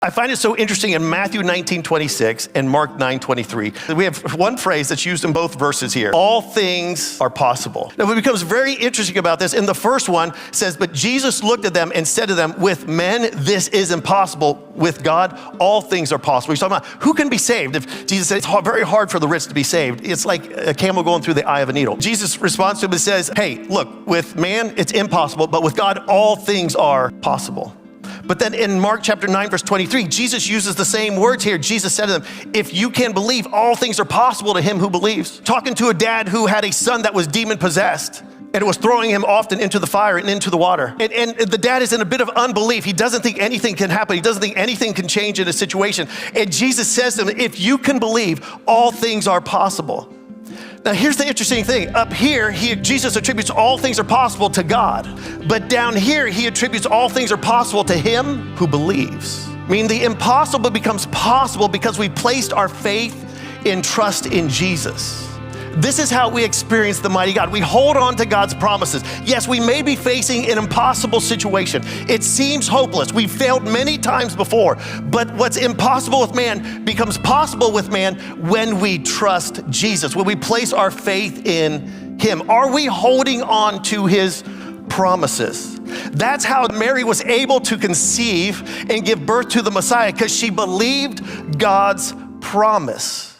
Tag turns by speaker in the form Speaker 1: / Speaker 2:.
Speaker 1: I find it so interesting in Matthew 19:26 and Mark 9:23. We have one phrase that's used in both verses here. All things are possible. Now, what becomes very interesting about this, in the first one says, but Jesus looked at them and said to them, with men, this is impossible. With God, all things are possible. He's talking about who can be saved. If Jesus said it's very hard for the rich to be saved, it's like a camel going through the eye of a needle. Jesus responds to him and says, hey, look, with man, it's impossible, but with God, all things are possible. But then in Mark chapter 9, verse 23, Jesus uses the same words here. Jesus said to them, if you can believe, all things are possible to him who believes. Talking to a dad who had a son that was demon possessed and was throwing him often into the fire and into the water. And the dad is in a bit of unbelief. He doesn't think anything can happen. He doesn't think anything can change in a situation. And Jesus says to him, if you can believe, all things are possible. Now here's the interesting thing. Up here, Jesus attributes all things are possible to God. But down here, he attributes all things are possible to him who believes. Meaning the impossible becomes possible because we placed our faith and trust in Jesus. This is how we experience the mighty God. We hold on to God's promises. Yes, we may be facing an impossible situation. It seems hopeless. We've failed many times before, but what's impossible with man becomes possible with man when we trust Jesus, when we place our faith in him. Are we holding on to his promises? That's how Mary was able to conceive and give birth to the Messiah, because she believed God's promise.